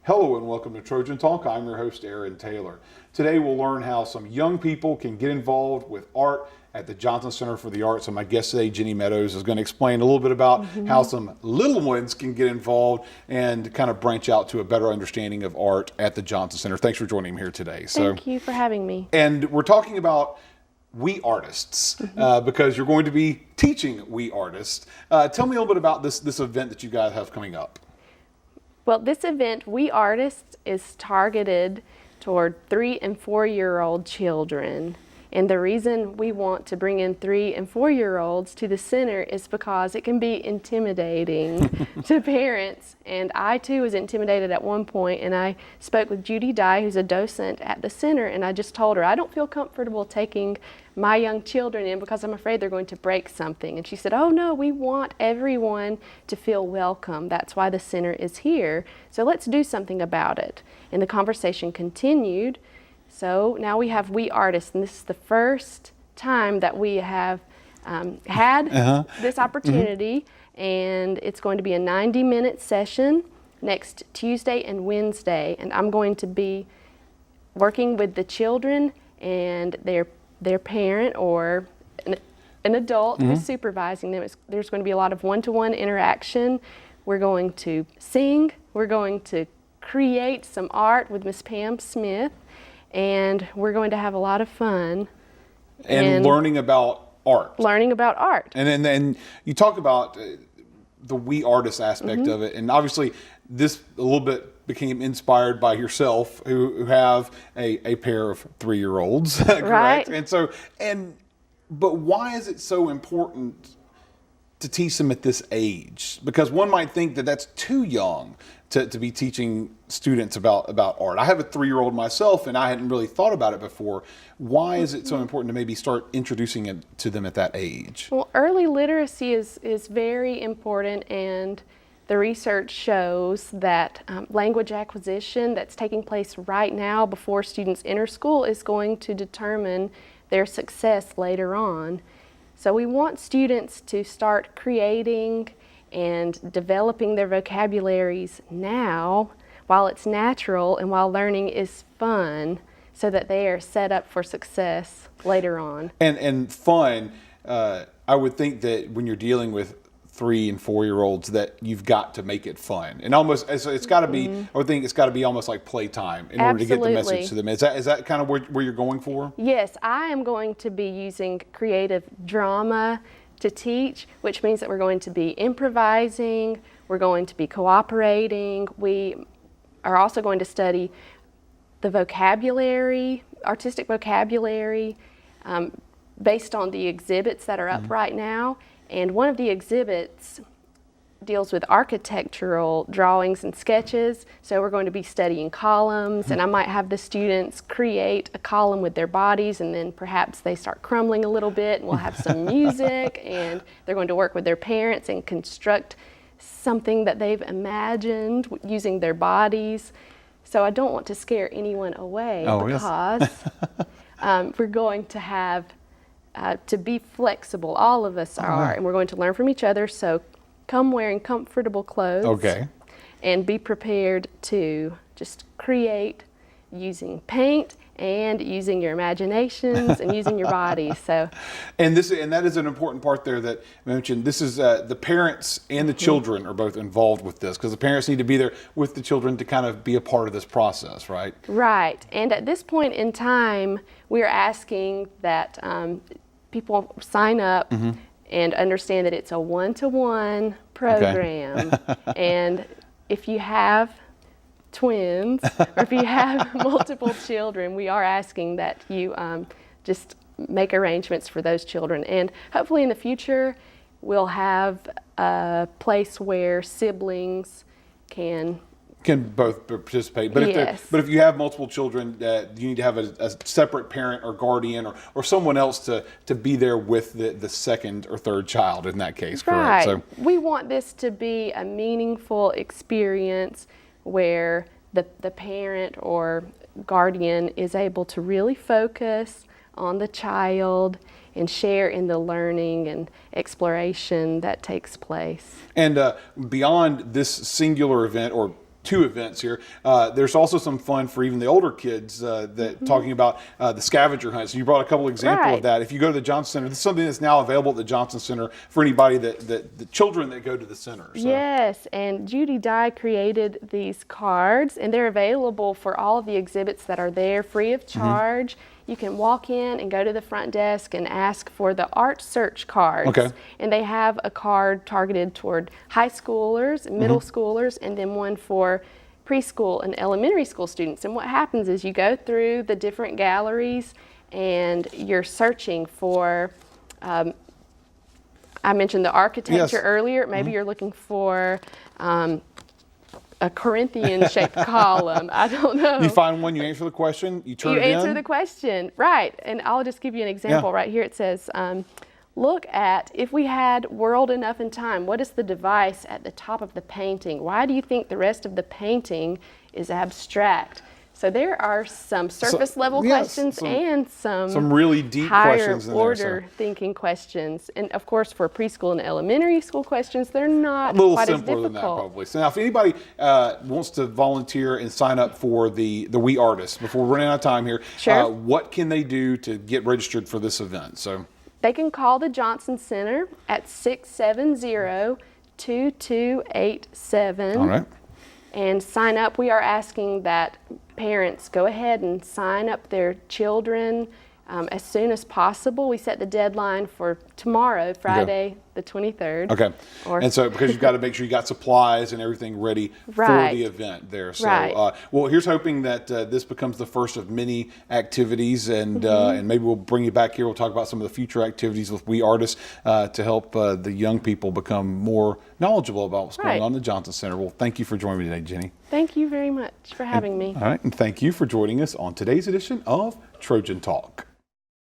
Hello and welcome to Trojan Talk. I'm your host, Aaron Taylor. Today we'll learn how some young people can get involved with art at the Johnson Center for the Arts. And my guest today, Jenny Meadows, is going to explain a little bit about how some little ones can get involved and kind of branch out to a better understanding of art at the Johnson Center. Thanks for joining me here today. Thank you for having me. And we're talking about We Artists because you're going to be teaching We Artists. Tell me a little bit about this event that you guys have coming up. Well, this event, We Artists, is targeted toward 3 and 4-year-old children. And the reason we want to bring in 3 and 4-year-olds to the center is because it can be intimidating to parents. And I too was intimidated at one point, and I spoke with Judy Dye, who's a docent at the center, and I just told her, I don't feel comfortable taking my young children in because I'm afraid they're going to break something. And she said, oh no, we want everyone to feel welcome. That's why the center is here. So let's do something about it. And the conversation continued. So now we have We Artists, and this is the first time that we have had this opportunity, and it's going to be a 90-minute session next Tuesday and Wednesday, and I'm going to be working with the children and their parent or an adult who's supervising them. There's going to be a lot of one-to-one interaction. We're going to sing, we're going to create some art with Miss Pam Smith, and we're going to have a lot of fun. And learning about art. Learning about art. And then you talk about the We Artists aspect of it, and obviously this a little bit became inspired by yourself, who have a pair of 3-year-olds, correct? Right. But why is it so important to teach them at this age? Because one might think that that's too young to be teaching students about art. I have a 3-year-old myself, and I hadn't really thought about it before. Why is it so important to maybe start introducing it to them at that age? Well, early literacy is very important, and the research shows that language acquisition that's taking place right now before students enter school is going to determine their success later on. So we want students to start creating and developing their vocabularies now while it's natural and while learning is fun, so that they are set up for success later on. And fun, I would think that when you're dealing with 3 and 4-year-olds that you've got to make it fun, and almost it's got to be. I would think it's got to be almost like playtime in order to get the message to them. Is that kind of where you're going for? Yes, I am going to be using creative drama to teach, which means that we're going to be improvising, we're going to be cooperating. We are also going to study the vocabulary, artistic vocabulary, based on the exhibits that are up right now. And one of the exhibits deals with architectural drawings and sketches. So we're going to be studying columns, and I might have the students create a column with their bodies, and then perhaps they start crumbling a little bit, and we'll have some music, and they're going to work with their parents and construct something that they've imagined using their bodies. So I don't want to scare anyone away because we're going to have to be flexible. All of us are, and we're going to learn from each other. So come wearing comfortable clothes, and be prepared to just create using paint and using your imaginations and using your body. So, and that is an important part there that I mentioned. This is the parents and the children are both involved with this, because the parents need to be there with the children to kind of be a part of this process, right? Right. And at this point in time, we're asking that people sign up and understand that it's a one-to-one program. And if you have twins, or if you have multiple children, we are asking that you just make arrangements for those children. And hopefully in the future, we'll have a place where siblings can both participate. But if you have multiple children, you need to have a separate parent or guardian or someone else to be there with the second or third child in that case, correct? So we want this to be a meaningful experience where the parent or guardian is able to really focus on the child and share in the learning and exploration that takes place. And beyond this singular event, or two events here. There's also some fun for even the older kids that talking about the scavenger hunt. So you brought a couple examples of that. If you go to the Johnson Center, this is something that's now available at the Johnson Center for anybody the children that go to the center. So. Yes, and Judy Dye created these cards, and they're available for all of the exhibits that are there free of charge. You can walk in and go to the front desk and ask for the art search cards. Okay. And they have a card targeted toward high schoolers, middle schoolers, and then one for preschool and elementary school students. And what happens is you go through the different galleries and you're searching for, I mentioned the architecture earlier. Maybe you're looking for a Corinthian-shaped column. I don't know. You find one, you answer the question, you turn You it in. answer the question, right. And I'll just give you an example right here. It says, look at, if we had world enough in time, what is the device at the top of the painting? Why do you think the rest of the painting is abstract? So there are some surface level questions and some really deep higher questions in there, order thinking questions. And of course, for preschool and elementary school questions, they're not a little quite as simpler difficult. than that, probably. So now, if anybody wants to volunteer and sign up for the We Artists, before we're running out of time here, what can they do to get registered for this event? So they can call the Johnson Center at 670-2287. all right. And sign up. We are asking that parents go ahead and sign up their children as soon as possible. We set the deadline for tomorrow, Friday the 23rd. Okay. And so because you've got to make sure you got supplies and everything ready for the event there. So, well, here's hoping that this becomes the first of many activities, and maybe we'll bring you back here. We'll talk about some of the future activities with We Artists to help the young people become more knowledgeable about what's going on in the Johnson Center. Well, thank you for joining me today, Jenny. Thank you very much for having me. All right. And thank you for joining us on today's edition of Trojan Talk.